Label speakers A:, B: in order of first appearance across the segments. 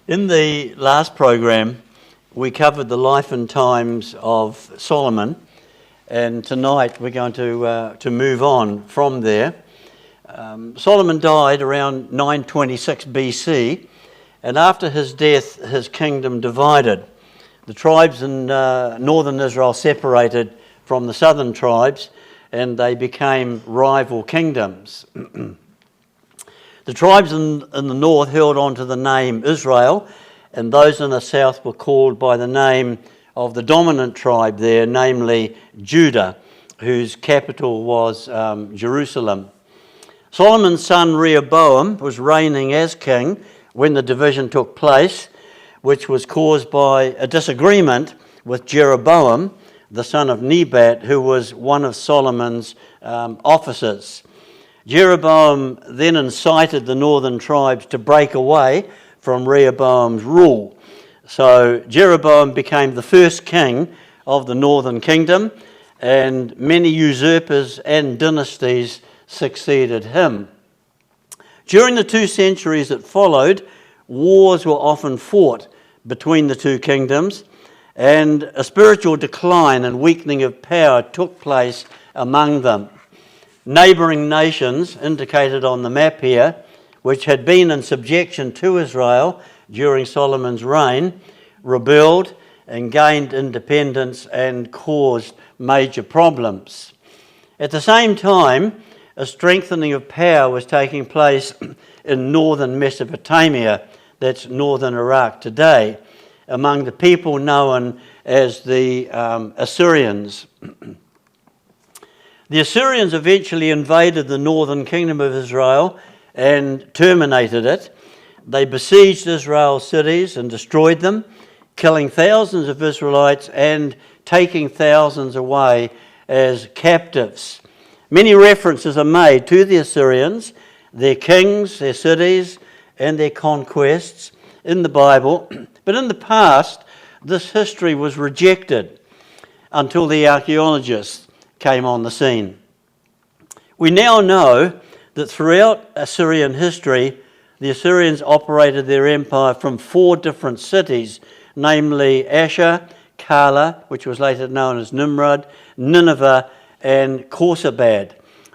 A: In the last program, we covered the life and times of Solomon, and tonight we're going to move on from there. Solomon died around 926 BC, and after his death, his kingdom divided. The tribes in northern Israel separated from the southern tribes, and they became rival kingdoms. The tribes in the north held on to the name Israel, and those in the south were called by the name of the dominant tribe there, namely Judah, whose capital was Jerusalem. Solomon's son Rehoboam was reigning as king when the division took place, which was caused by a disagreement with Jeroboam, the son of Nebat, who was one of Solomon's officers. Jeroboam then incited the northern tribes to break away from Rehoboam's rule. So Jeroboam became the first king of the northern kingdom, and many usurpers and dynasties succeeded him. During the 2 centuries that followed, wars were often fought between the two kingdoms, and a spiritual decline and weakening of power took place among them. Neighbouring nations, indicated on the map here, which had been in subjection to Israel during Solomon's reign, rebelled and gained independence and caused major problems. At the same time, a strengthening of power was taking place in northern Mesopotamia, that's northern Iraq today, among the people known as the Assyrians. The Assyrians eventually invaded the northern kingdom of Israel and terminated it. They besieged Israel's cities and destroyed them, killing thousands of Israelites and taking thousands away as captives. Many references are made to the Assyrians, their kings, their cities, and their conquests in the Bible. But in the past, this history was rejected until the archaeologists came on the scene. We now know that throughout Assyrian history, the Assyrians operated their empire from 4 different cities, namely Asher, Kala, which was later known as Nimrod, Nineveh, and Khorsabad.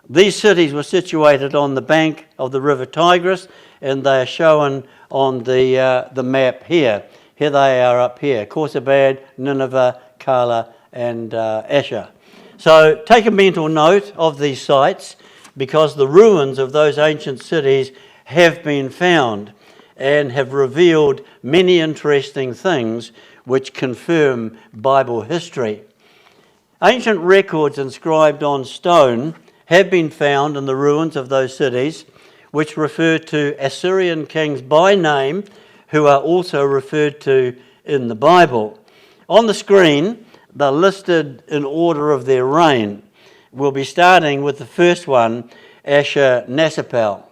A: These cities were situated on the bank of the river Tigris, and they are shown on the map here. Here they are up here: Khorsabad, Nineveh, Kala, and Asher. So take a mental note of these sites, because the ruins of those ancient cities have been found and have revealed many interesting things which confirm Bible history. Ancient records inscribed on stone have been found in the ruins of those cities, which refer to Assyrian kings by name, who are also referred to in the Bible. On the screen, they're listed in order of their reign. We'll be starting with the first one, Ashur-nasirpal.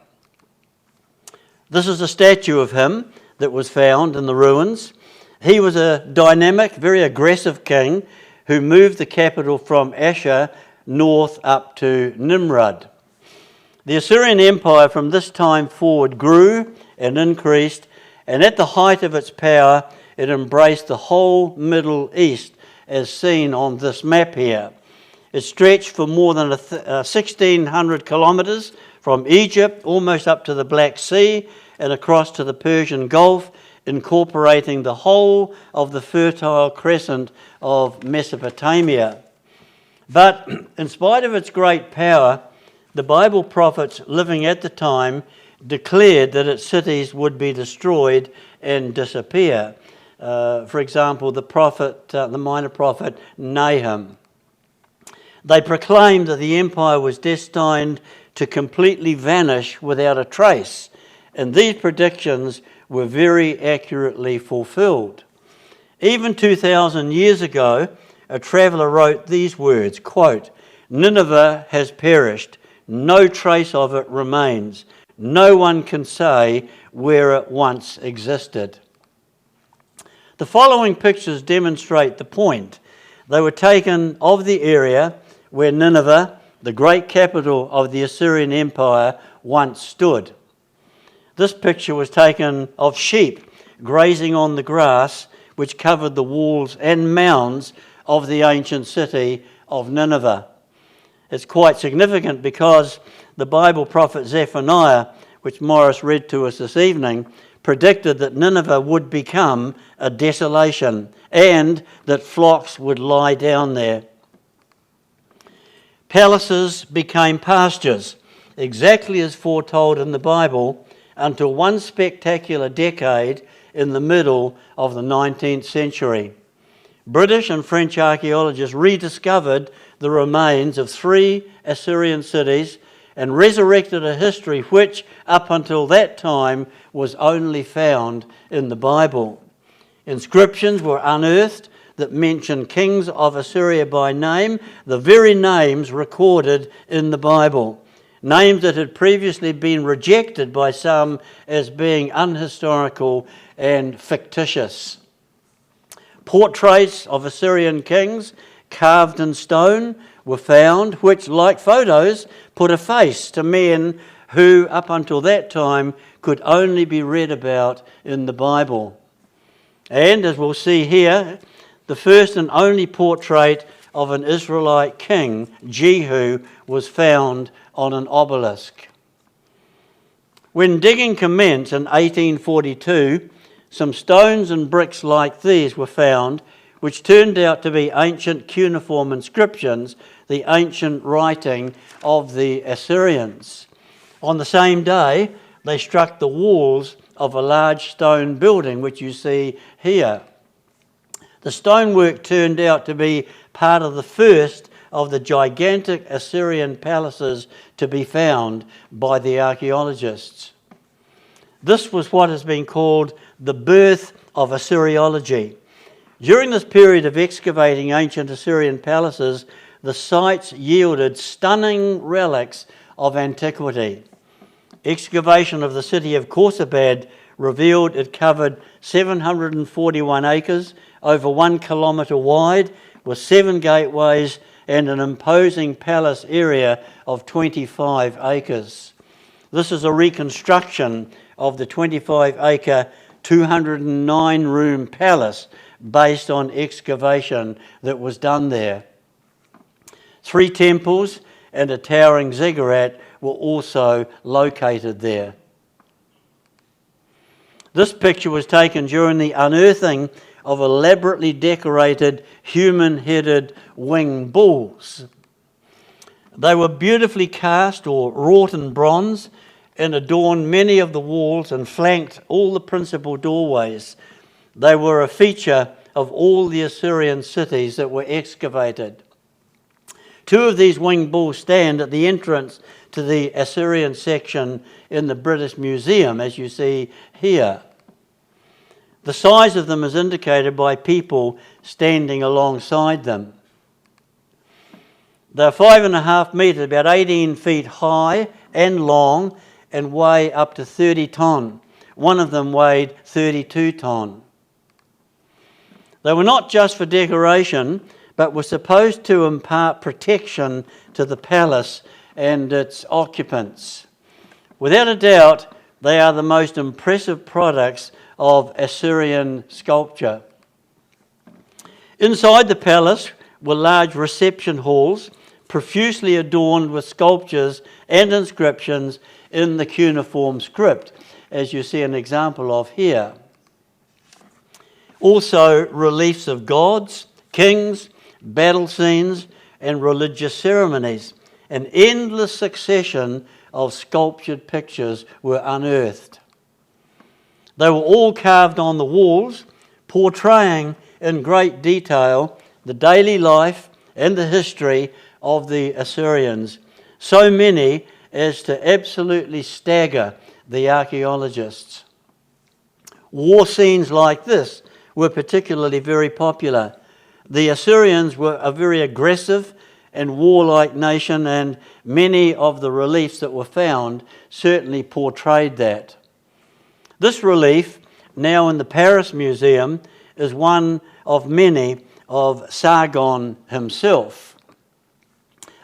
A: This is a statue of him that was found in the ruins. He was a dynamic, very aggressive king who moved the capital from Ashur north up to Nimrod. The Assyrian Empire from this time forward grew and increased, and at the height of its power, it embraced the whole Middle East, as seen on this map here. It stretched for more than 1,600 kilometres from Egypt almost up to the Black Sea and across to the Persian Gulf, incorporating the whole of the Fertile Crescent of Mesopotamia. But in spite of its great power, the Bible prophets living at the time declared that its cities would be destroyed and disappear. For example, the minor prophet Nahum. They proclaimed that the empire was destined to completely vanish without a trace, and these predictions were very accurately fulfilled. Even 2,000 years ago, a traveller wrote these words, quote, "Nineveh has perished, no trace of it remains. No one can say where it once existed." The following pictures demonstrate the point. They were taken of the area where Nineveh, the great capital of the Assyrian Empire, once stood. This picture was taken of sheep grazing on the grass which covered the walls and mounds of the ancient city of Nineveh. It's quite significant because the Bible prophet Zephaniah, which Morris read to us this evening, predicted that Nineveh would become a desolation and that flocks would lie down there. Palaces became pastures, exactly as foretold in the Bible, until one spectacular decade in the middle of the 19th century. British and French archaeologists rediscovered the remains of 3 Assyrian cities and resurrected a history which, up until that time, was only found in the Bible. Inscriptions were unearthed that mention kings of Assyria by name, the very names recorded in the Bible. Names that had previously been rejected by some as being unhistorical and fictitious. Portraits of Assyrian kings carved in stone were found, which, like photos, put a face to men who, up until that time, could only be read about in the Bible. And, as we'll see here, the first and only portrait of an Israelite king, Jehu, was found on an obelisk. When digging commenced in 1842, some stones and bricks like these were found, which turned out to be ancient cuneiform inscriptions, the ancient writing of the Assyrians. On the same day, they struck the walls of a large stone building, which you see here. The stonework turned out to be part of the first of the gigantic Assyrian palaces to be found by the archaeologists. This was what has been called the birth of Assyriology. During this period of excavating ancient Assyrian palaces, the sites yielded stunning relics of antiquity. Excavation of the city of Khorsabad revealed it covered 741 acres, over 1 kilometre wide, with 7 gateways and an imposing palace area of 25 acres. This is a reconstruction of the 25-acre, 209-room palace based on excavation that was done there. 3 temples and a towering ziggurat were also located there. This picture was taken during the unearthing of elaborately decorated human-headed winged bulls. They were beautifully cast or wrought in bronze and adorned many of the walls and flanked all the principal doorways. They were a feature of all the Assyrian cities that were excavated. 2 of these winged bulls stand at the entrance to the Assyrian section in the British Museum, as you see here. The size of them is indicated by people standing alongside them. They're 5.5 metres, about 18 feet high and long, and weigh up to 30 tonne. One of them weighed 32 tonne. They were not just for decoration, but were supposed to impart protection to the palace and its occupants. Without a doubt, they are the most impressive products of Assyrian sculpture. Inside the palace were large reception halls, profusely adorned with sculptures and inscriptions in the cuneiform script, as you see an example of here. Also, reliefs of gods, kings, battle scenes, and religious ceremonies. An endless succession of sculptured pictures were unearthed. They were all carved on the walls, portraying in great detail the daily life and the history of the Assyrians, so many as to absolutely stagger the archaeologists. War scenes like this were particularly very popular. The Assyrians were a very aggressive and warlike nation, and many of the reliefs that were found certainly portrayed that. This relief, now in the Paris Museum, is one of many of Sargon himself.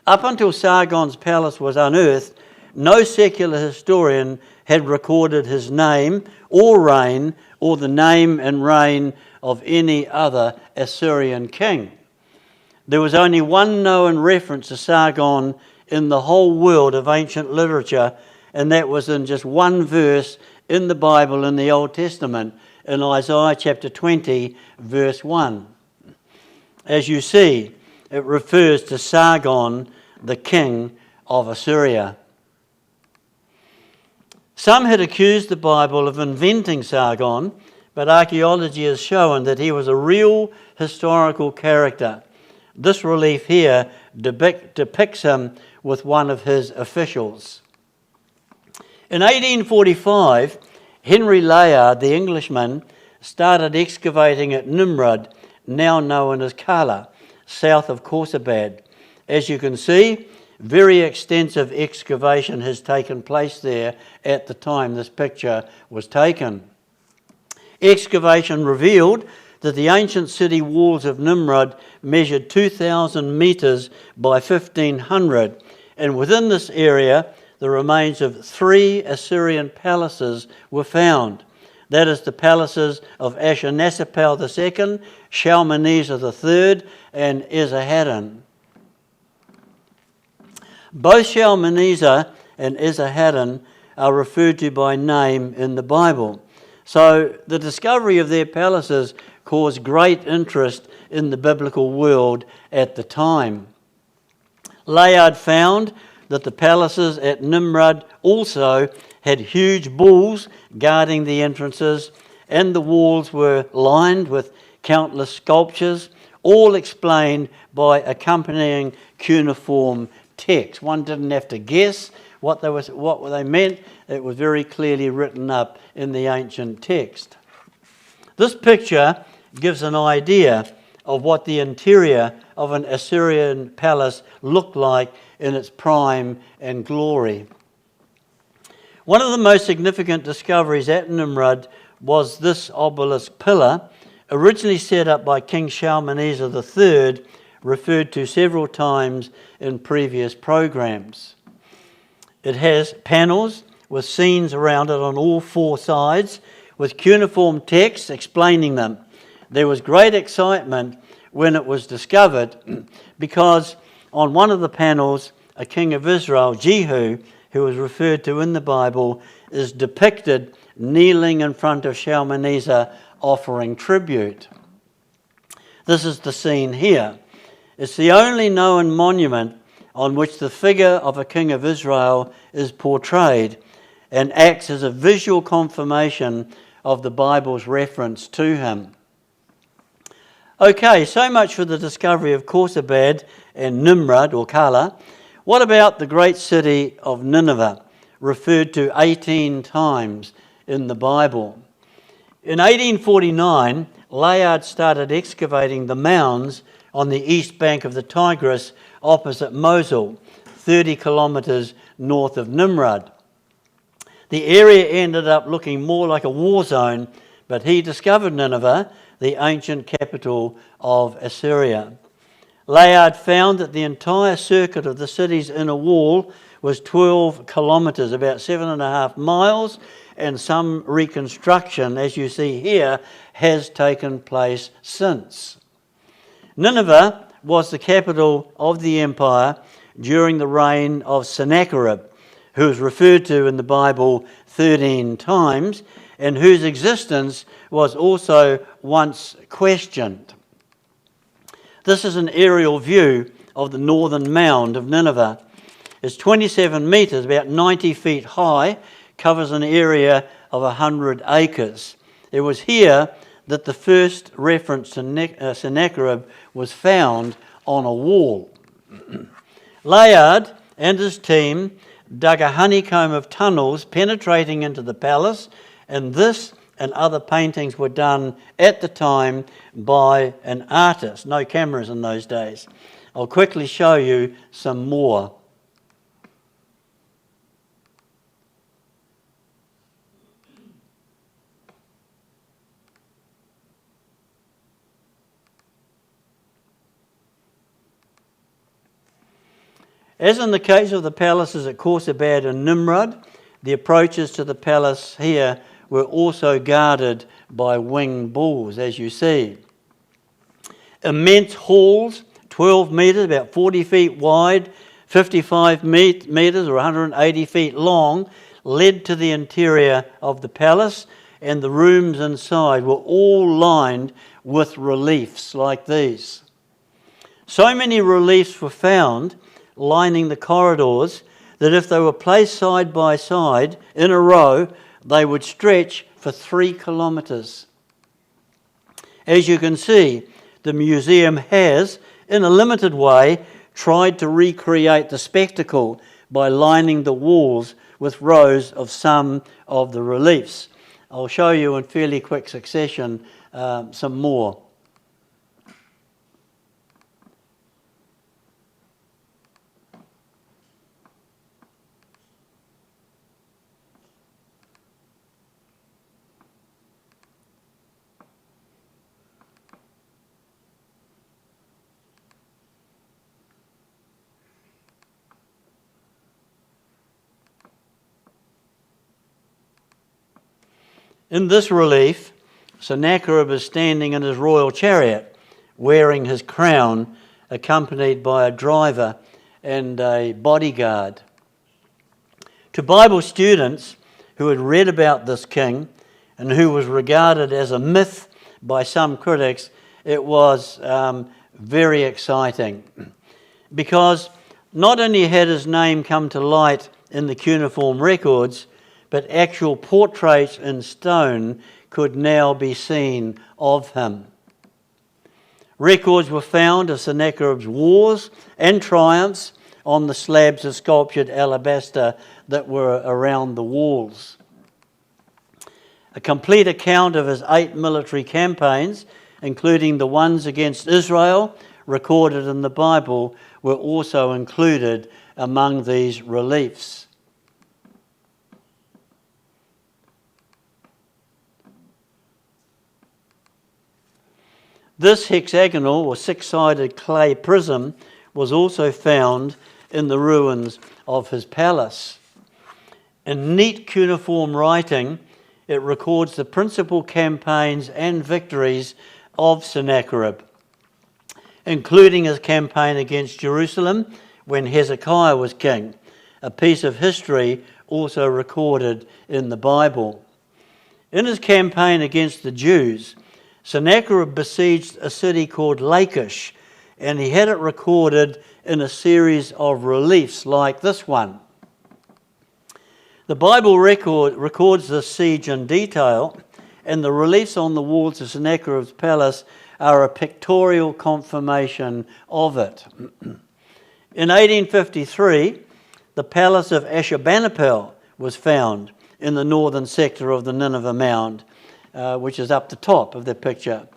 A: Up until Sargon's palace was unearthed, no secular historian had recorded his name or reign or the name and reign of any other Assyrian king. There was only one known reference to Sargon in the whole world of ancient literature, and that was in just one verse in the Bible in the Old Testament, in Isaiah chapter 20, verse 1. As you see, it refers to Sargon, the king of Assyria. Some had accused the Bible of inventing Sargon, but archaeology has shown that he was a real historical character. This relief here depicts him with one of his officials. In 1845, Henry Layard, the Englishman, started excavating at Nimrud, now known as Kala, south of Khorsabad. As you can see, very extensive excavation has taken place there at the time this picture was taken. Excavation revealed that the ancient city walls of Nimrud measured 2,000 metres by 1,500, and within this area the remains of 3 Assyrian palaces were found. That is, the palaces of Ashurnasirpal II, Shalmaneser III, and Esarhaddon. Both Shalmaneser and Esarhaddon are referred to by name in the Bible. So the discovery of their palaces caused great interest in the biblical world at the time. Layard found that the palaces at Nimrud also had huge bulls guarding the entrances, and the walls were lined with countless sculptures, all explained by accompanying cuneiform text. One didn't have to guess what they meant. It was very clearly written up in the ancient text. This picture gives an idea of what the interior of an Assyrian palace looked like in its prime and glory. One of the most significant discoveries at Nimrud was this obelisk pillar, originally set up by King Shalmaneser III, referred to several times in previous programs. It has panels with scenes around it on all 4 sides, with cuneiform text explaining them. There was great excitement when it was discovered because on one of the panels, a king of Israel, Jehu, who is referred to in the Bible, is depicted kneeling in front of Shalmaneser offering tribute. This is the scene here. It's the only known monument on which the figure of a king of Israel is portrayed and acts as a visual confirmation of the Bible's reference to him. Okay, so much for the discovery of Khorsabad and Nimrud, or Kala. What about the great city of Nineveh, referred to 18 times in the Bible? In 1849, Layard started excavating the mounds on the east bank of the Tigris opposite Mosul, 30 kilometres north of Nimrud. The area ended up looking more like a war zone, but he discovered Nineveh, the ancient capital of Assyria. Layard found that the entire circuit of the city's inner wall was 12 kilometres, about 7.5 miles, and some reconstruction, as you see here, has taken place since. Nineveh was the capital of the empire during the reign of Sennacherib, who is referred to in the Bible 13 times, and whose existence was also once questioned. This is an aerial view of the northern mound of Nineveh. It's 27 metres, about 90 feet high, covers an area of 100 acres. It was here that the first reference to Sennacherib was found on a wall. Layard and his team dug a honeycomb of tunnels penetrating into the palace, and this and other paintings were done at the time by an artist. No cameras in those days. I'll quickly show you some more. As in the case of the palaces at Khorsabad and Nimrud, the approaches to the palace here were also guarded by winged bulls, as you see. Immense halls, 12 metres, about 40 feet wide, 55 metres or 180 feet long, led to the interior of the palace, and the rooms inside were all lined with reliefs like these. So many reliefs were found lining the corridors that if they were placed side by side in a row, they would stretch for 3 kilometres. As you can see, the museum has, in a limited way, tried to recreate the spectacle by lining the walls with rows of some of the reliefs. I'll show you in fairly quick succession some more. In this relief, Sennacherib is standing in his royal chariot, wearing his crown, accompanied by a driver and a bodyguard. To Bible students who had read about this king and who was regarded as a myth by some critics, it was very exciting, because not only had his name come to light in the cuneiform records, but actual portraits in stone could now be seen of him. Records were found of Sennacherib's wars and triumphs on the slabs of sculptured alabaster that were around the walls. A complete account of his 8 military campaigns, including the ones against Israel, recorded in the Bible, were also included among these reliefs. This hexagonal or 6-sided clay prism was also found in the ruins of his palace. In neat cuneiform writing, it records the principal campaigns and victories of Sennacherib, including his campaign against Jerusalem when Hezekiah was king, a piece of history also recorded in the Bible. In his campaign against the Jews, Sennacherib besieged a city called Lachish, and he had it recorded in a series of reliefs like this one. The Bible records this siege in detail, and the reliefs on the walls of Sennacherib's palace are a pictorial confirmation of it. In 1853, the palace of Ashurbanipal was found in the northern sector of the Nineveh Mound, which is up the top of the picture.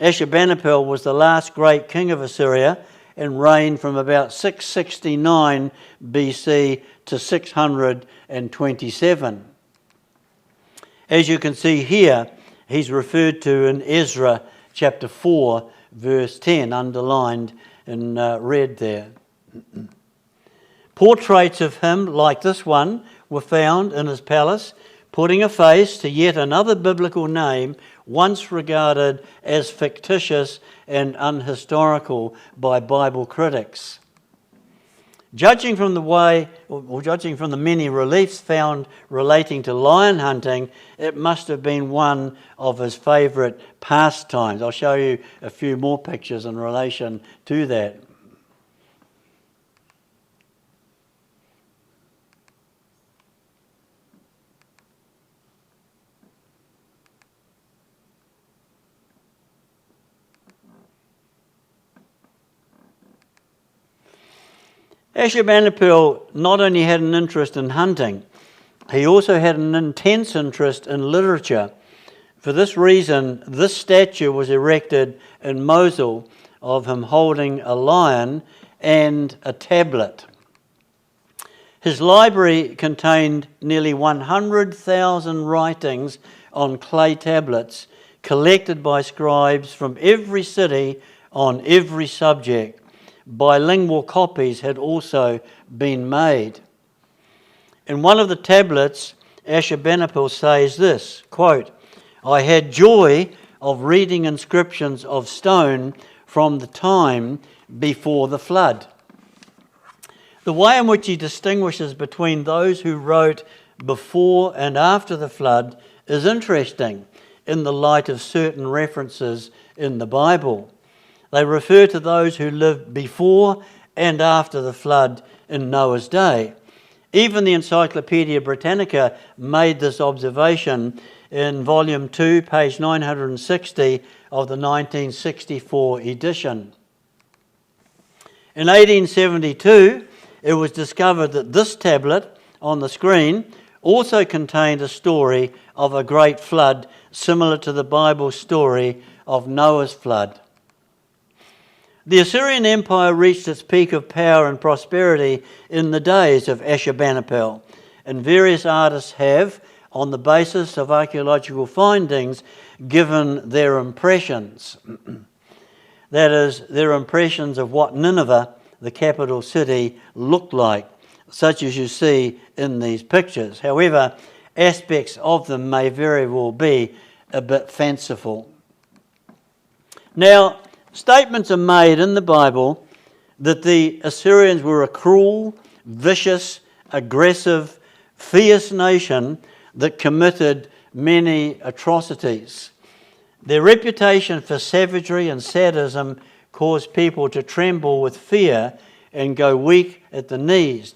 A: Ashurbanipal was the last great king of Assyria and reigned from about 669 BC to 627. As you can see here, he's referred to in Ezra chapter 4, verse 10, underlined in red there. Portraits of him, like this one, were found in his palace, putting a face to yet another biblical name once regarded as fictitious and unhistorical by Bible critics. Judging from the many reliefs found relating to lion hunting, it must have been one of his favourite pastimes. I'll show you a few more pictures in relation to that. Ashurbanipal not only had an interest in hunting, he also had an intense interest in literature. For this reason, this statue was erected in Mosul of him holding a lion and a tablet. His library contained nearly 100,000 writings on clay tablets collected by scribes from every city on every subject, bilingual copies had also been made. In one of the tablets, Ashurbanipal says this, quote, "I had joy of reading inscriptions of stone from the time before the flood." The way in which he distinguishes between those who wrote before and after the flood is interesting in the light of certain references in the Bible. They refer to those who lived before and after the flood in Noah's day. Even the Encyclopaedia Britannica made this observation in Volume 2, page 960 of the 1964 edition. In 1872, it was discovered that this tablet on the screen also contained a story of a great flood similar to the Bible story of Noah's flood. The Assyrian Empire reached its peak of power and prosperity in the days of Ashurbanipal, and various artists have, on the basis of archaeological findings, given their impressions. That is, their impressions of what Nineveh, the capital city, looked like, such as you see in these pictures. However, aspects of them may very well be a bit fanciful. Now, statements are made in the Bible that the Assyrians were a cruel, vicious, aggressive, fierce nation that committed many atrocities. Their reputation for savagery and sadism caused people to tremble with fear and go weak at the knees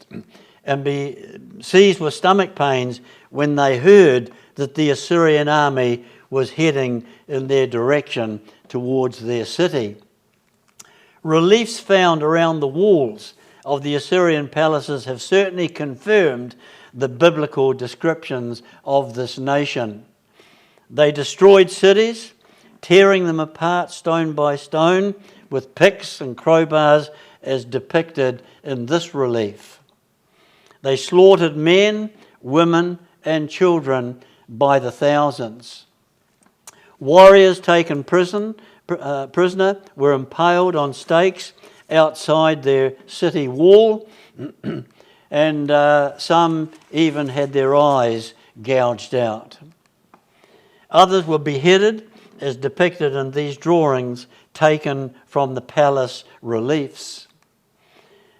A: and be seized with stomach pains when they heard that the Assyrian army was heading in their direction towards their city. Reliefs found around the walls of the Assyrian palaces have certainly confirmed the biblical descriptions of this nation. They destroyed cities, tearing them apart stone by stone with picks and crowbars as depicted in this relief. They slaughtered men, women and children by the thousands. Warriors taken prisoner were impaled on stakes outside their city wall, and some even had their eyes gouged out. Others were beheaded, as depicted in these drawings taken from the palace reliefs.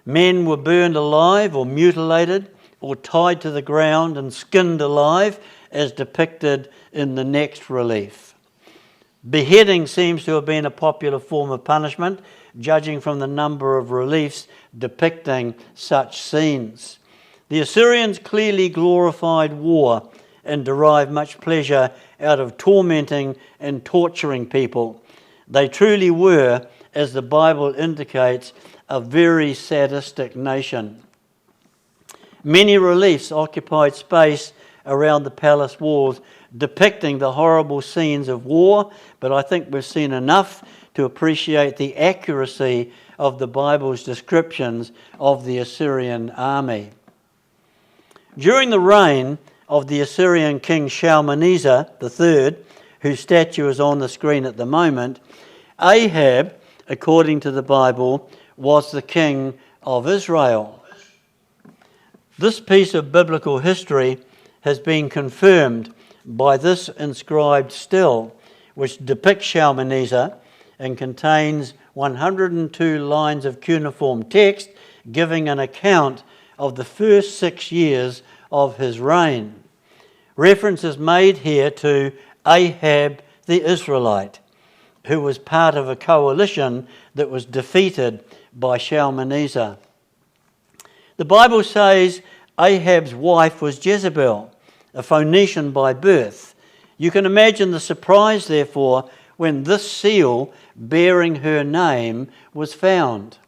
A: Men were burned alive or mutilated or tied to the ground and skinned alive, as depicted in the next relief. Beheading seems to have been a popular form of punishment, judging from the number of reliefs depicting such scenes. The Assyrians clearly glorified war and derived much pleasure out of tormenting and torturing people. They truly were, as the Bible indicates, a very sadistic nation. Many reliefs occupied space around the palace walls, depicting the horrible scenes of war, but I think we've seen enough to appreciate the accuracy of the Bible's descriptions of the Assyrian army. During the reign of the Assyrian king Shalmaneser III, whose statue is on the screen at the moment, Ahab, according to the Bible, was the king of Israel. This piece of biblical history has been confirmed by this inscribed still, which depicts Shalmaneser and contains 102 lines of cuneiform text giving an account of the first 6 years of his reign. Reference is made here to Ahab the Israelite, who was part of a coalition that was defeated by Shalmaneser. The Bible says Ahab's wife was Jezebel, a Phoenician by birth. You can imagine the surprise, therefore, when this seal bearing her name was found.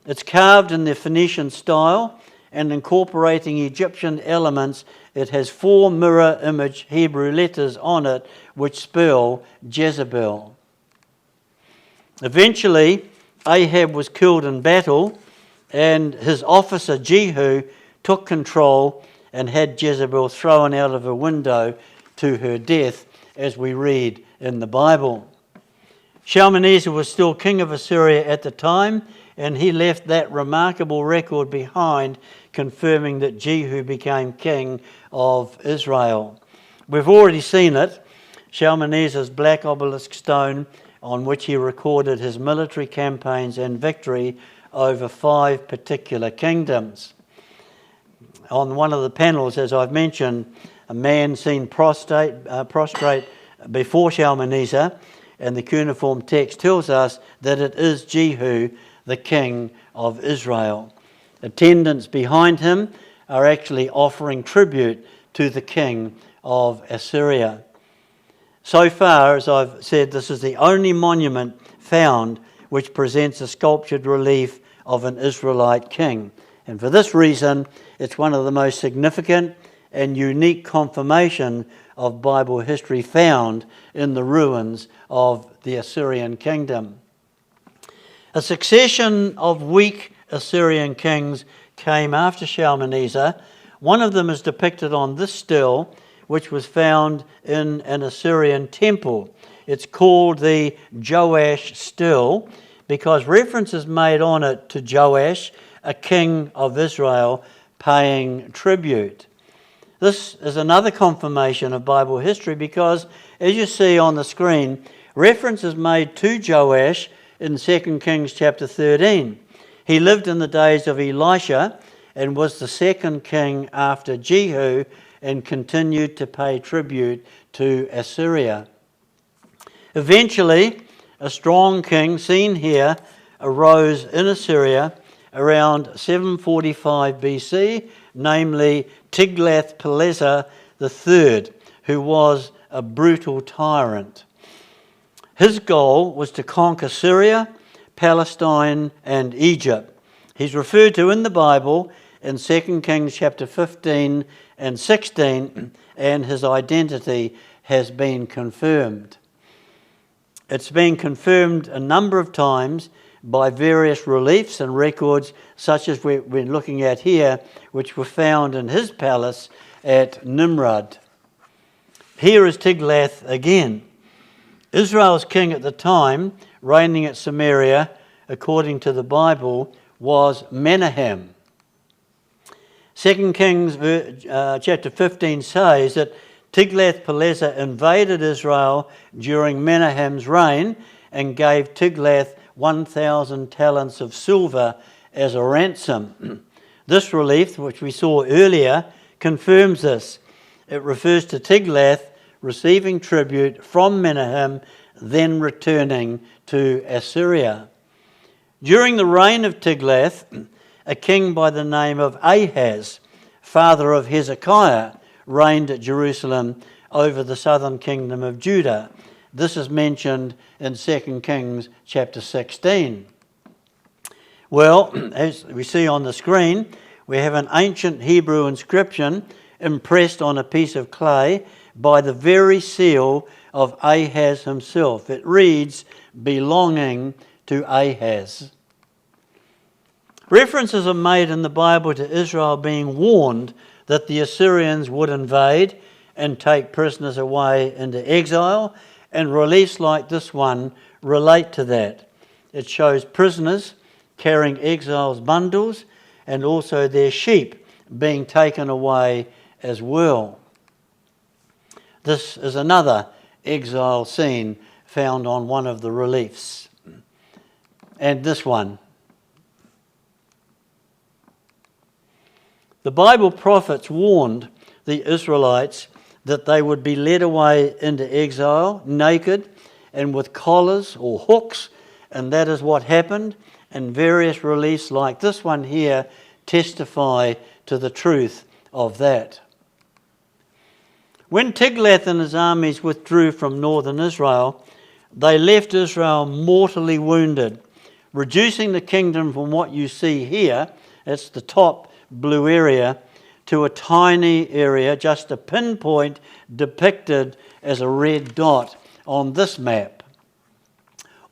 A: It's carved in the Phoenician style and incorporating Egyptian elements. It has 4 mirror image Hebrew letters on it which spell Jezebel. Eventually, Ahab was killed in battle, and his officer Jehu took control and had Jezebel thrown out of a window to her death, as we read in the Bible. Shalmaneser was still king of Assyria at the time, and he left that remarkable record behind, confirming that Jehu became king of Israel. We've already seen it, Shalmaneser's black obelisk stone on which he recorded his military campaigns and victory over 5 particular kingdoms. On one of the panels, as I've mentioned, a man seen prostrate before Shalmaneser, and the cuneiform text tells us that it is Jehu, the king of Israel. Attendants behind him are actually offering tribute to the king of Assyria. So far, as I've said, this is the only monument found which presents a sculptured relief of an Israelite king. And for this reason, it's one of the most significant and unique confirmation of Bible history found in the ruins of the Assyrian kingdom. A succession of weak Assyrian kings came after Shalmaneser. One of them is depicted on this still, which was found in an Assyrian temple. It's called the Joash still because reference is made on it to Joash, a king of Israel, paying tribute. This is another confirmation of Bible history because, as you see on the screen, reference is made to Joash in 2 Kings chapter 13. He lived in the days of Elisha and was the second king after Jehu and continued to pay tribute to Assyria. Eventually, a strong king, seen here, arose in Assyria around 745 BC, namely Tiglath-Pileser III, who was a brutal tyrant. His goal was to conquer Syria, Palestine, and Egypt. He's referred to in the Bible in 2 Kings chapter 15 and 16, and his identity has been confirmed. It's been confirmed a number of times by various reliefs and records, such as we're looking at here, which were found in his palace at Nimrud. Here is Tiglath again. Israel's king at the time, reigning at Samaria, according to the Bible, was Menahem. 2 Kings chapter 15 says that Tiglath-Pileser invaded Israel during Menahem's reign and gave Tiglath 1,000 talents of silver as a ransom. This relief, which we saw earlier, confirms this. It refers to Tiglath receiving tribute from Menahem, then returning to Assyria. During the reign of Tiglath, a king by the name of Ahaz, father of Hezekiah, reigned at Jerusalem over the southern kingdom of Judah. This is mentioned in 2 Kings chapter 16. Well, as we see on the screen, we have an ancient Hebrew inscription impressed on a piece of clay by the very seal of Ahaz himself. It reads, "Belonging to Ahaz." References are made in the Bible to Israel being warned that the Assyrians would invade and take prisoners away into exile, and reliefs like this one relate to that. It shows prisoners carrying exiles' bundles and also their sheep being taken away as well. This is another exile scene found on one of the reliefs. And this one. The Bible prophets warned the Israelites that they would be led away into exile naked and with collars or hooks, and that is what happened, and various reliefs like this one here testify to the truth of that. When Tiglath and his armies withdrew from northern Israel, they left Israel mortally wounded, reducing the kingdom from what you see here, that's the top blue area, to a tiny area, just a pinpoint depicted as a red dot on this map.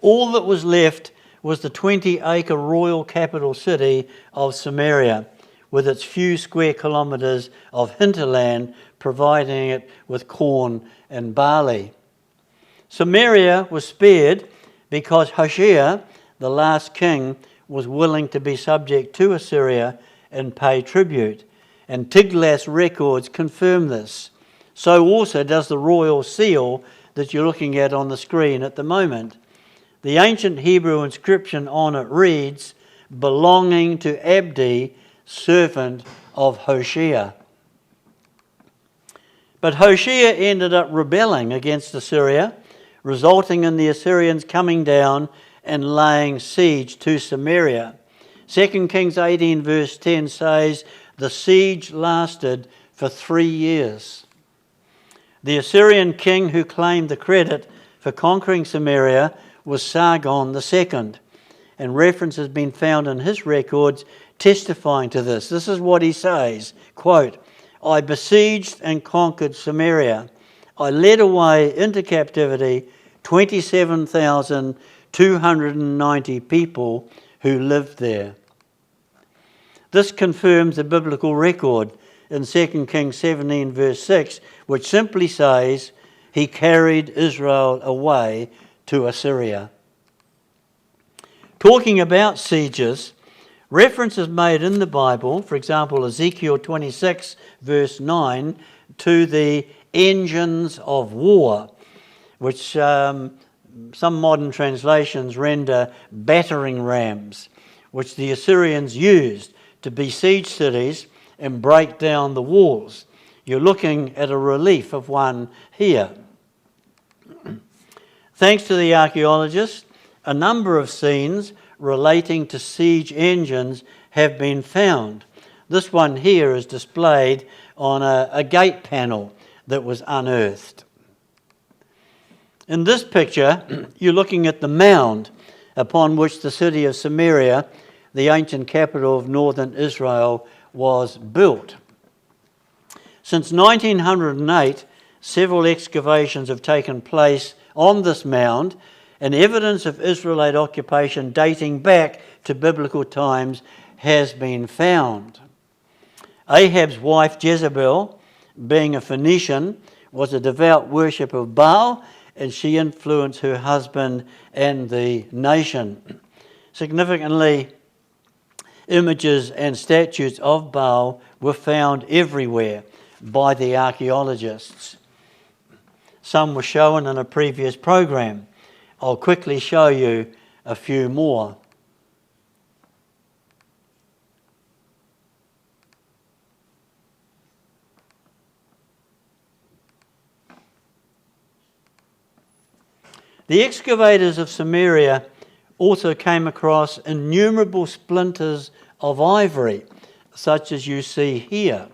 A: All that was left was the 20-acre royal capital city of Samaria, with its few square kilometres of hinterland providing it with corn and barley. Samaria was spared, because Hoshea, the last king, was willing to be subject to Assyria and pay tribute. And Tiglath's records confirm this. So also does the royal seal that you're looking at on the screen at the moment. The ancient Hebrew inscription on it reads, belonging to Abdi, servant of Hoshea. But Hoshea ended up rebelling against Assyria, resulting in the Assyrians coming down and laying siege to Samaria. 2 Kings 18 verse 10 says, the siege lasted for 3 years. The Assyrian king who claimed the credit for conquering Samaria was Sargon II, and reference has been found in his records testifying to this. This is what he says, quote, I besieged and conquered Samaria. I led away into captivity 27,290 people who lived there. This confirms the biblical record in 2 Kings 17 verse 6, which simply says, he carried Israel away to Assyria. Talking about sieges, reference is made in the Bible, for example, Ezekiel 26 verse 9, to the engines of war, which some modern translations render battering rams, which the Assyrians used to besiege cities and break down the walls. You're looking at a relief of one here. Thanks to the archaeologists, a number of scenes relating to siege engines have been found. This one here is displayed on a gate panel that was unearthed. In this picture, you're looking at the mound upon which the city of Samaria, the ancient capital of northern Israel, was built. Since 1908, several excavations have taken place on this mound, and evidence of Israelite occupation dating back to biblical times has been found. Ahab's wife Jezebel, being a Phoenician, was a devout worshipper of Baal, and she influenced her husband and the nation. Significantly, images and statues of Baal were found everywhere by the archaeologists. Some were shown in a previous program. I'll quickly show you a few more. The excavators of Samaria also came across innumerable splinters of ivory, such as you see here.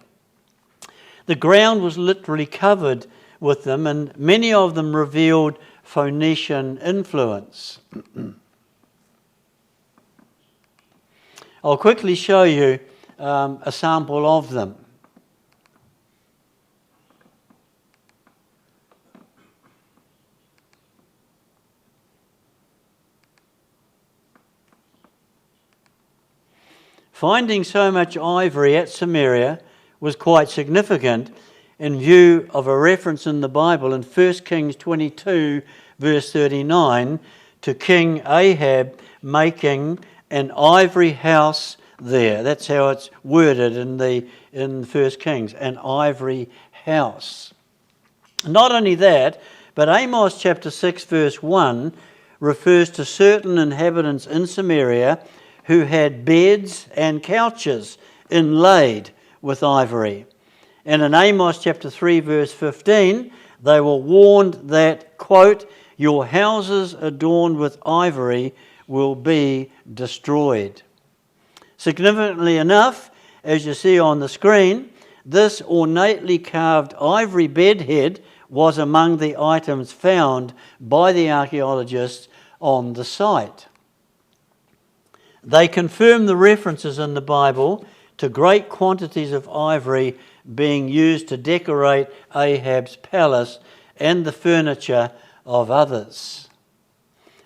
A: The ground was literally covered with them, and many of them revealed Phoenician influence. I'll quickly show you a sample of them. Finding so much ivory at Samaria was quite significant in view of a reference in the Bible in 1 Kings 22 verse 39 to King Ahab making an ivory house there. That's how it's worded in 1 Kings, an ivory house. Not only that, but Amos chapter 6 verse 1 refers to certain inhabitants in Samaria who had beds and couches inlaid with ivory. And in Amos chapter 3 verse 15, they were warned that, quote, your houses adorned with ivory will be destroyed. Significantly enough, as you see on the screen, this ornately carved ivory bedhead was among the items found by the archaeologists on the site. They confirm the references in the Bible to great quantities of ivory being used to decorate Ahab's palace and the furniture of others.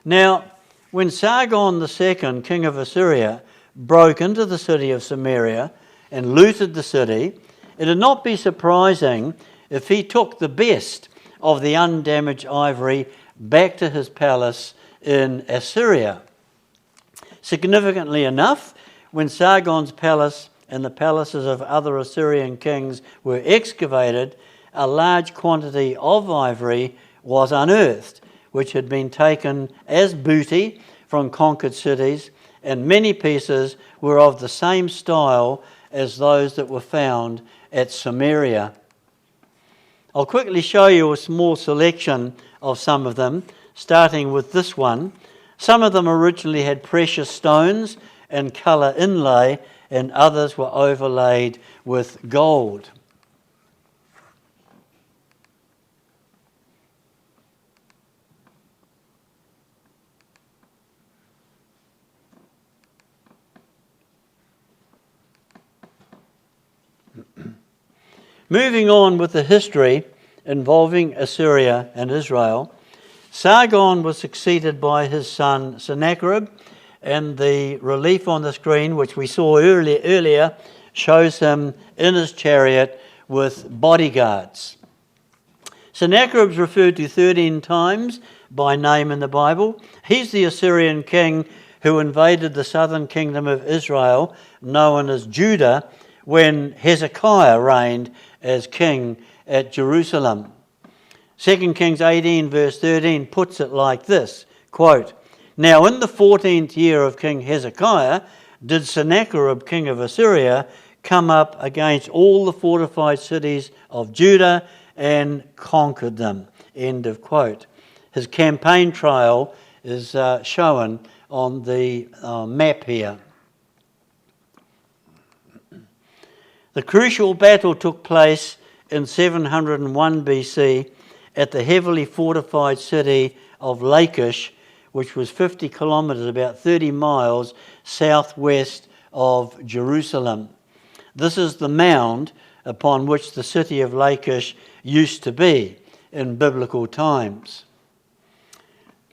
A: Now, when Sargon II, king of Assyria, broke into the city of Samaria and looted the city, it would not be surprising if he took the best of the undamaged ivory back to his palace in Assyria. Significantly enough, when Sargon's palace and the palaces of other Assyrian kings were excavated, a large quantity of ivory was unearthed, which had been taken as booty from conquered cities, and many pieces were of the same style as those that were found at Samaria. I'll quickly show you a small selection of some of them, starting with this one. Some of them originally had precious stones and colour inlay, and others were overlaid with gold. Moving on with the history involving Assyria and Israel, Sargon was succeeded by his son Sennacherib, and the relief on the screen, which we saw earlier, shows him in his chariot with bodyguards. Sennacherib is referred to 13 times by name in the Bible. He's the Assyrian king who invaded the southern kingdom of Israel, known as Judah, when Hezekiah reigned as king at Jerusalem. 2 Kings 18 verse 13 puts it like this, quote, "Now in the 14th year of King Hezekiah did Sennacherib king of Assyria come up against all the fortified cities of Judah and conquered them." End of quote. His campaign trail is shown on the map here. The crucial battle took place in 701 BC at the heavily fortified city of Lachish, which was 50 kilometres, about 30 miles southwest of Jerusalem. This is the mound upon which the city of Lachish used to be in biblical times.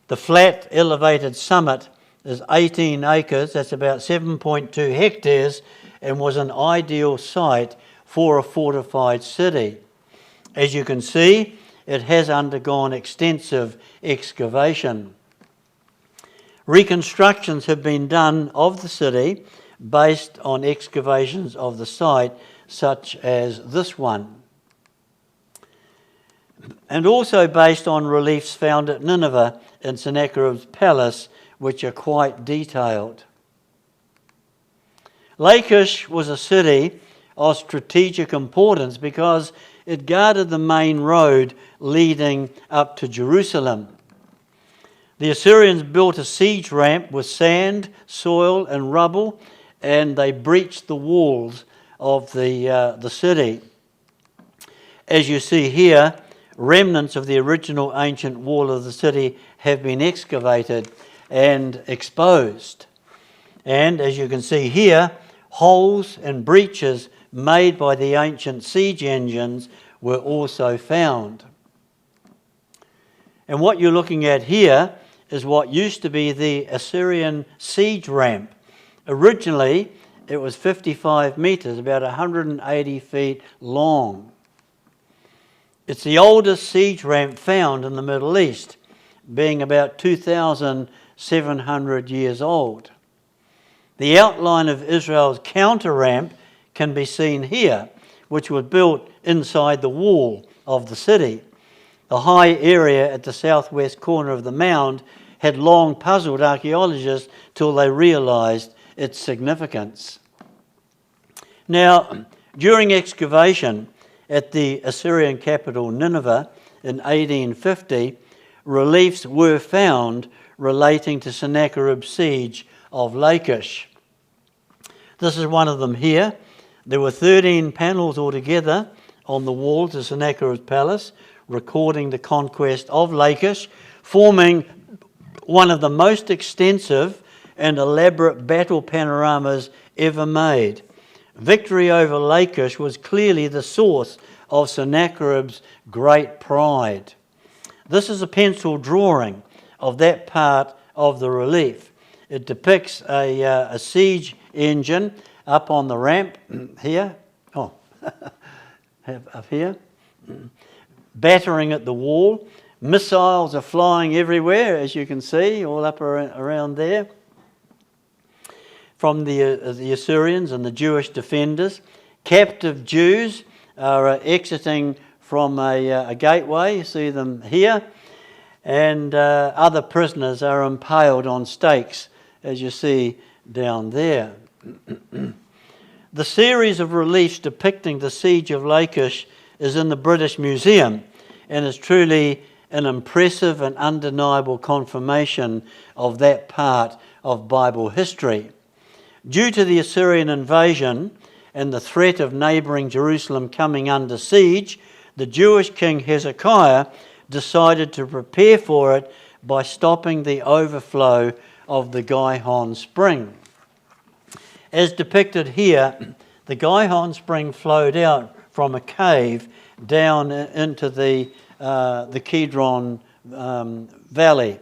A: The flat elevated summit is 18 acres, that's about 7.2 hectares, and was an ideal site for a fortified city. As you can see, it has undergone extensive excavation. Reconstructions have been done of the city based on excavations of the site, such as this one, and also based on reliefs found at Nineveh in Sennacherib's palace, which are quite detailed. Lachish was a city of strategic importance because it guarded the main road leading up to Jerusalem. The Assyrians built a siege ramp with sand, soil and rubble, and they breached the walls of the city. As you see here, remnants of the original ancient wall of the city have been excavated and exposed. And as you can see here, holes and breaches made by the ancient siege engines were also found. And what you're looking at here is what used to be the Assyrian siege ramp. Originally, it was 55 metres, about 180 feet long. It's the oldest siege ramp found in the Middle East, being about 2,700 years old. The outline of Israel's counter ramp can be seen here, which was built inside the wall of the city. The high area at the southwest corner of the mound had long puzzled archaeologists till they realised its significance. Now, during excavation at the Assyrian capital Nineveh in 1850, reliefs were found relating to Sennacherib's siege of Lachish. This is one of them here. There were 13 panels altogether on the walls of Sennacherib's palace, recording the conquest of Lachish, forming one of the most extensive and elaborate battle panoramas ever made. Victory over Lachish was clearly the source of Sennacherib's great pride. This is a pencil drawing of that part of the relief. It depicts a siege engine up on the ramp here, up here, battering at the wall Missiles are flying everywhere, as you can see, all up around there, from the Assyrians and the Jewish defenders. Captive Jews are exiting from a gateway, you see them here, and other prisoners are impaled on stakes, as you see down there. The series of reliefs depicting the siege of Lachish is in the British Museum and is truly an impressive and undeniable confirmation of that part of Bible history. Due to the Assyrian invasion and the threat of neighbouring Jerusalem coming under siege, the Jewish king Hezekiah decided to prepare for it by stopping the overflow of the Gihon spring. As depicted here, the Gihon spring flowed out from a cave down into the Kidron valley.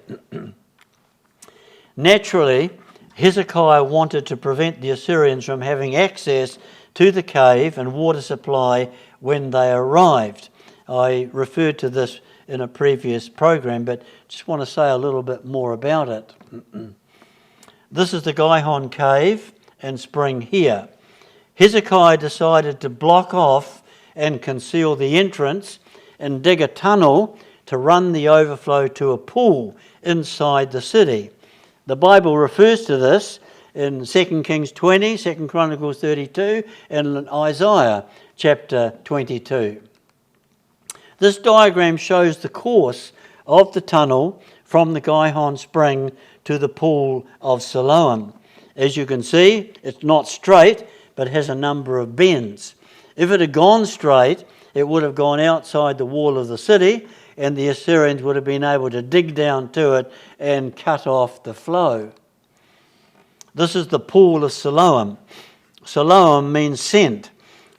A: Naturally, Hezekiah wanted to prevent the Assyrians from having access to the cave and water supply when they arrived. I referred to this in a previous program, but just want to say a little bit more about it. This is the Gihon cave and spring here. Hezekiah decided to block off and conceal the entrance and dig a tunnel to run the overflow to a pool inside the city. The Bible refers to this in 2 Kings 20, 2 Chronicles 32, and Isaiah chapter 22. This diagram shows the course of the tunnel from the Gihon spring to the pool of Siloam. As you can see, it's not straight, but has a number of bends. If it had gone straight, it would have gone outside the wall of the city, and the Assyrians would have been able to dig down to it and cut off the flow. This is the pool of Siloam. Siloam means sent,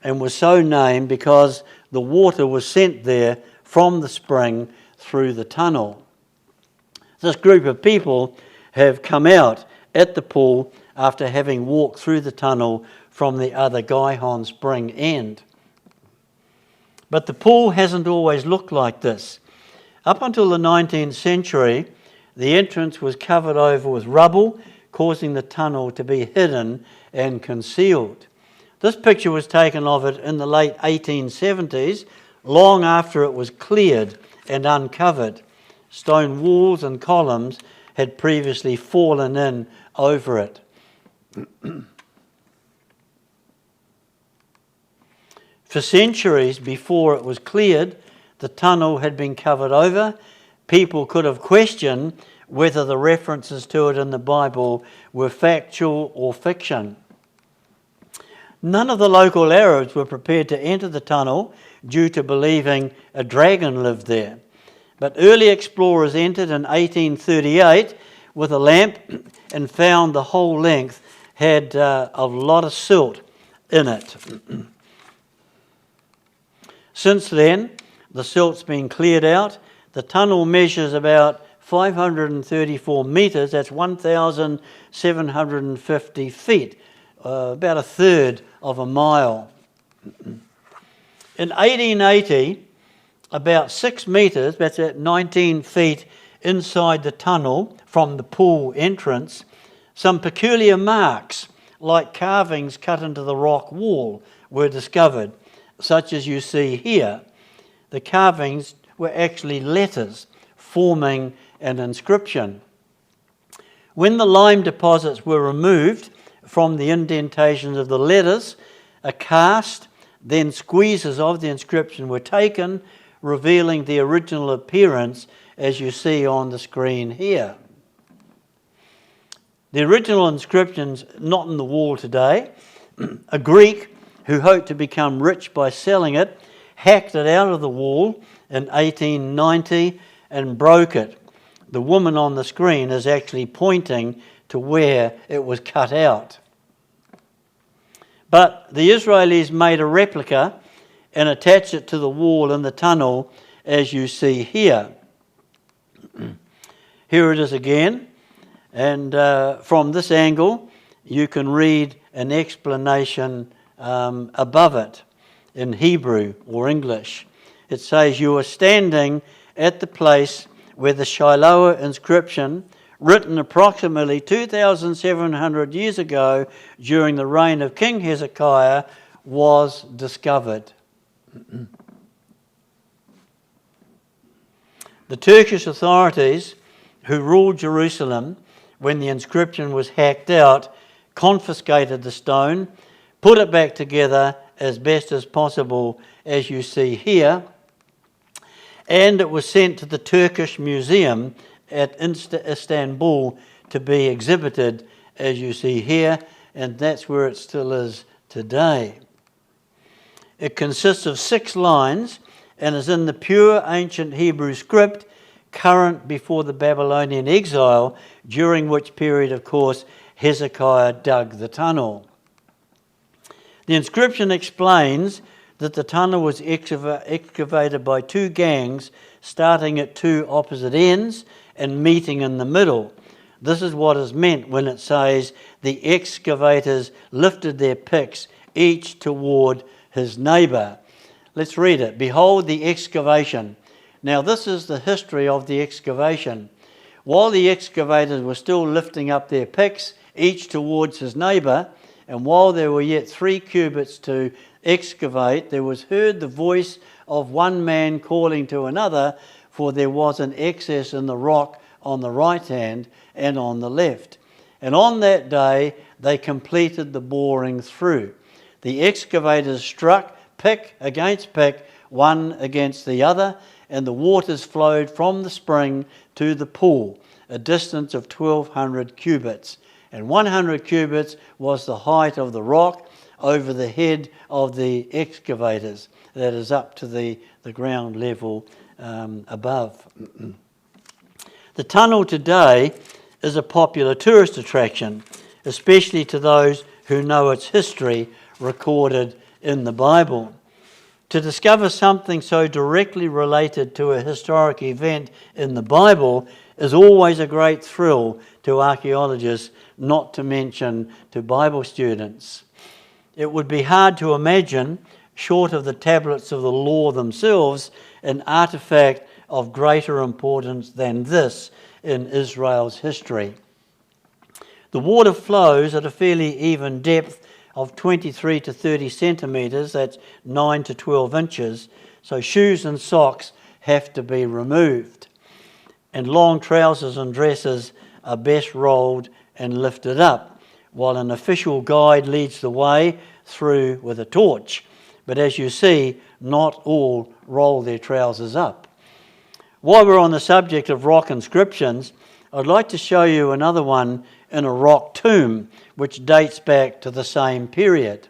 A: and was so named because the water was sent there from the spring through the tunnel. This group of people have come out at the pool after having walked through the tunnel from the other Gihon spring end. But the pool hasn't always looked like this. Up until the 19th century, the entrance was covered over with rubble, causing the tunnel to be hidden and concealed. This picture was taken of it in the late 1870s, long after it was cleared and uncovered. Stone walls and columns had previously fallen in over it. For centuries before it was cleared, the tunnel had been covered over. People could have questioned whether the references to it in the Bible were factual or fiction. None of the local Arabs were prepared to enter the tunnel due to believing a dragon lived there. But early explorers entered in 1838 with a lamp and found the whole length had a lot of silt in it. Since then, the silt's been cleared out. The tunnel measures about 534 metres, that's 1,750 feet, about a third of a mile. In 1880, about 6 metres, that's at 19 feet inside the tunnel from the pool entrance, some peculiar marks, like carvings cut into the rock wall, were discovered, such as you see here. The carvings were actually letters forming an inscription. When the lime deposits were removed from the indentations of the letters, a cast, then squeezes of the inscription were taken, revealing the original appearance as you see on the screen here. The original inscription's not in the wall today. A Greek who hoped to become rich by selling it hacked it out of the wall in 1890 and broke it. The woman on the screen is actually pointing to where it was cut out. But the Israelis made a replica and attached it to the wall in the tunnel, as you see here. Here it is again, and from this angle you can read an explanation above it in Hebrew or English. It says, "You are standing at the place where the Shiloh inscription, written approximately 2,700 years ago during the reign of King Hezekiah, was discovered. The Turkish authorities who ruled Jerusalem when the inscription was hacked out confiscated the stone, put it back together as best as possible, as you see here, and it was sent to the Turkish Museum at Istanbul to be exhibited, as you see here, and that's where it still is today. It consists of 6 lines and is in the pure ancient Hebrew script, current before the Babylonian exile, during which period, of course, Hezekiah dug the tunnel. The inscription explains that the tunnel was excavated by 2 gangs starting at 2 opposite ends and meeting in the middle. This is what is meant when it says the excavators lifted their picks each toward his neighbour. Let's read it. Behold the excavation. Now this is the history of the excavation. While the excavators were still lifting up their picks, each towards his neighbour, and while there were yet 3 cubits to excavate, there was heard the voice of one man calling to another, for there was an excess in the rock on the right hand and on the left. And on that day they completed the boring through. The excavators struck pick against pick, one against the other, and the waters flowed from the spring to the pool, a distance of 1,200 cubits. And 100 cubits was the height of the rock over the head of the excavators, that is up to the ground level above. The tunnel today is a popular tourist attraction, especially to those who know its history recorded in the Bible. To discover something so directly related to a historic event in the Bible is always a great thrill to archaeologists, not to mention to Bible students. It would be hard to imagine, short of the tablets of the law themselves, an artifact of greater importance than this in Israel's history. The water flows at a fairly even depth of 23 to 30 centimetres, that's 9 to 12 inches, so shoes and socks have to be removed. And long trousers and dresses are best rolled and lifted up, while an official guide leads the way through with a torch. But as you see, not all roll their trousers up. While we're on the subject of rock inscriptions, I'd like to show you another one in a rock tomb, which dates back to the same period.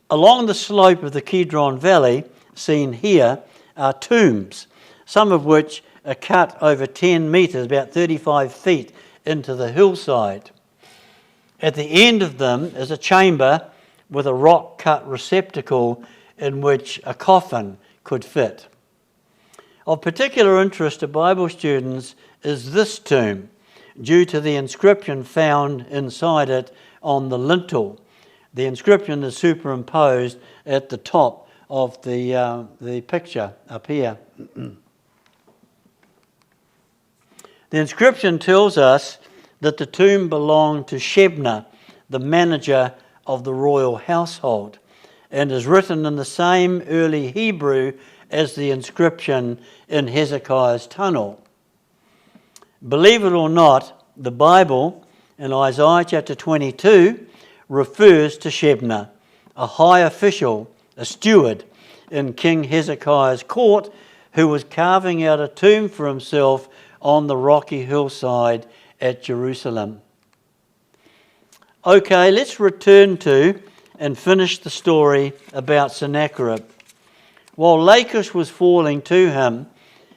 A: Along the slope of the Kidron Valley, seen here, are tombs, some of which are cut over 10 metres, about 35 feet, into the hillside. At the end of them is a chamber with a rock-cut receptacle in which a coffin could fit. Of particular interest to Bible students is this tomb, due to the inscription found inside it on the lintel. The inscription is superimposed at the top of the picture up here. The inscription tells us that the tomb belonged to Shebna, the manager of the royal household, and is written in the same early Hebrew as the inscription in Hezekiah's tunnel. Believe it or not, the Bible in Isaiah chapter 22 refers to Shebna, a high official, a steward in King Hezekiah's court, who was carving out a tomb for himself on the rocky hillside at Jerusalem. Okay, let's return to and finish the story about Sennacherib. While Lachish was falling to him,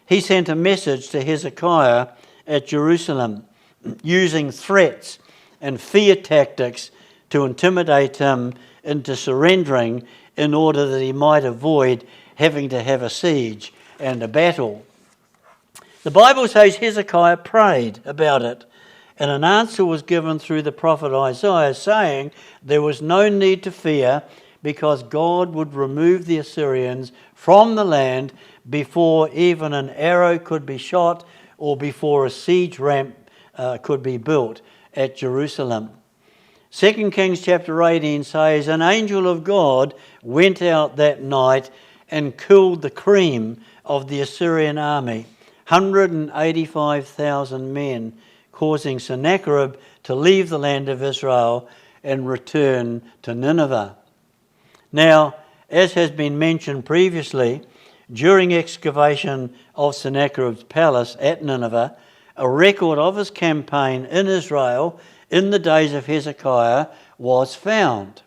A: he sent a message to Hezekiah at Jerusalem, using threats and fear tactics to intimidate him into surrendering in order that he might avoid having to have a siege and a battle. The Bible says Hezekiah prayed about it, and an answer was given through the prophet Isaiah, saying there was no need to fear because God would remove the Assyrians from the land before even an arrow could be shot or before a siege ramp could be built at Jerusalem. 2 Kings chapter 18 says, "An angel of God went out that night and killed the cream of the Assyrian army, 185,000 men, causing Sennacherib to leave the land of Israel and return to Nineveh." Now, as has been mentioned previously, during excavation of Sennacherib's palace at Nineveh, a record of his campaign in Israel in the days of Hezekiah was found.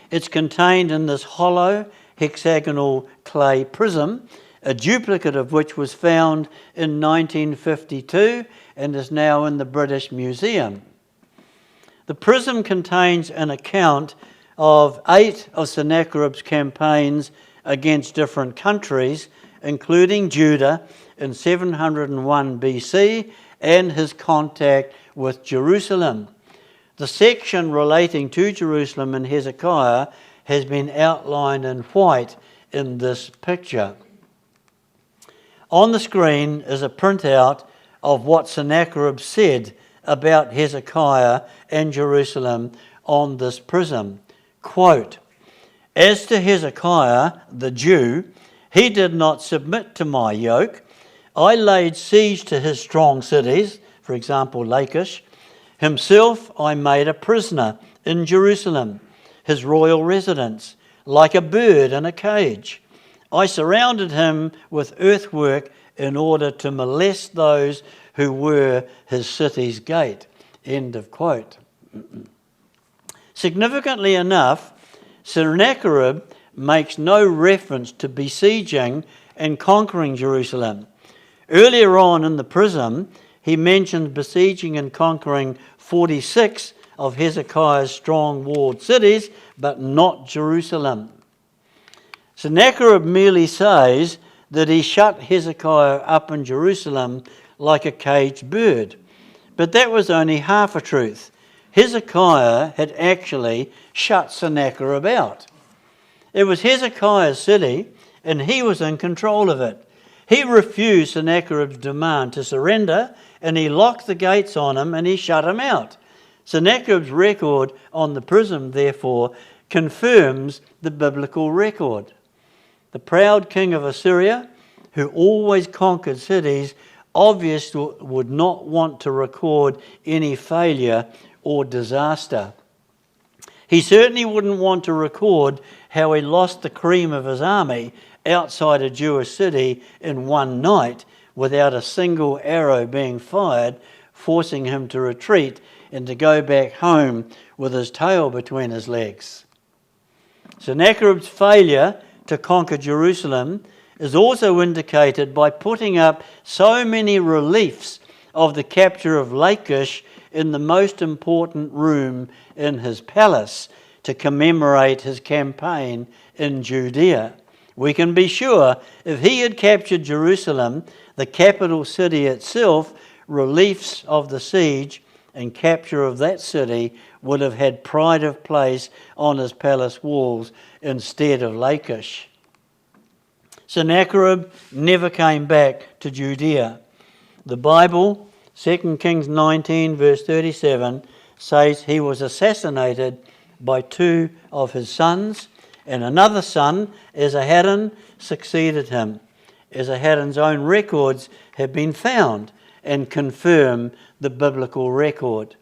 A: It's contained in this hollow hexagonal clay prism, a duplicate of which was found in 1952 and is now in the British Museum. The prism contains an account of 8 of Sennacherib's campaigns against different countries, including Judah in 701 BC and his contact with Jerusalem. The section relating to Jerusalem and Hezekiah has been outlined in white in this picture. On the screen is a printout of what Sennacherib said about Hezekiah and Jerusalem on this prism. Quote, "As to Hezekiah, the Jew, he did not submit to my yoke. I laid siege to his strong cities," for example, Lachish. "Himself I made a prisoner in Jerusalem, his royal residence, like a bird in a cage. I surrounded him with earthwork in order to molest those who were his city's gate." End of quote. Significantly enough, Sennacherib makes no reference to besieging and conquering Jerusalem. Earlier on in the prism, he mentioned besieging and conquering 46 of Hezekiah's strong walled cities, but not Jerusalem. Sennacherib merely says that he shut Hezekiah up in Jerusalem like a caged bird. But that was only half a truth. Hezekiah had actually shut Sennacherib out. It was Hezekiah's city, and he was in control of it. He refused Sennacherib's demand to surrender, and he locked the gates on him, and he shut him out. Sennacherib's record on the prism, therefore, confirms the biblical record. The proud king of Assyria, who always conquered cities, obviously would not want to record any failure or disaster. He certainly wouldn't want to record how he lost the cream of his army outside a Jewish city in one night without a single arrow being fired, forcing him to retreat and to go back home with his tail between his legs. Sennacherib's failure to conquer Jerusalem is also indicated by putting up so many reliefs of the capture of Lachish in the most important room in his palace to commemorate his campaign in Judea. We can be sure if he had captured Jerusalem, the capital city itself, reliefs of the siege and capture of that city would have had pride of place on his palace walls instead of Lachish. Sennacherib never came back to Judea. The Bible, 2 Kings 19 verse 37, says he was assassinated by 2 of his sons, and another son, Esarhaddon, succeeded him. Esarhaddon's own records have been found and confirm the biblical record.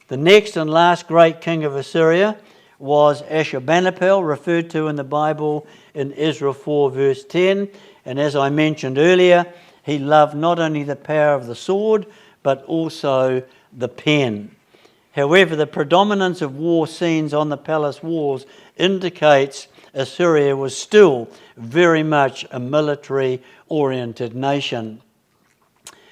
A: The next and last great king of Assyria was Ashurbanipal, referred to in the Bible in Ezra 4 verse 10. And as I mentioned earlier, he loved not only the power of the sword, but also the pen. However, the predominance of war scenes on the palace walls indicates Assyria was still very much a military-oriented nation.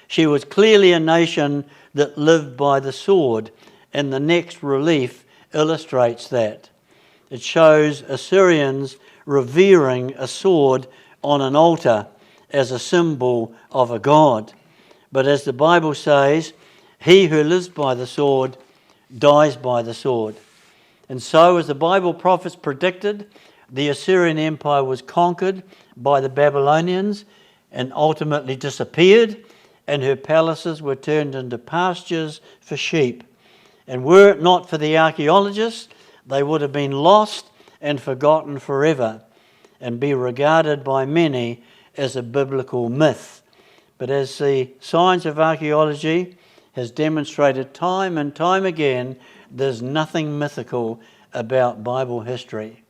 A: She was clearly a nation that lived by the sword, and the next relief illustrates that. It shows Assyrians revering a sword on an altar as a symbol of a god. But as the Bible says, he who lives by the sword dies by the sword. And so, as the Bible prophets predicted, The Assyrian Empire was conquered by the Babylonians and ultimately disappeared, and her palaces were turned into pastures for sheep. And were it not for the archaeologists, they would have been lost and forgotten forever and be regarded by many as a biblical myth. But as the science of archaeology has demonstrated time and time again, there's nothing mythical about Bible history.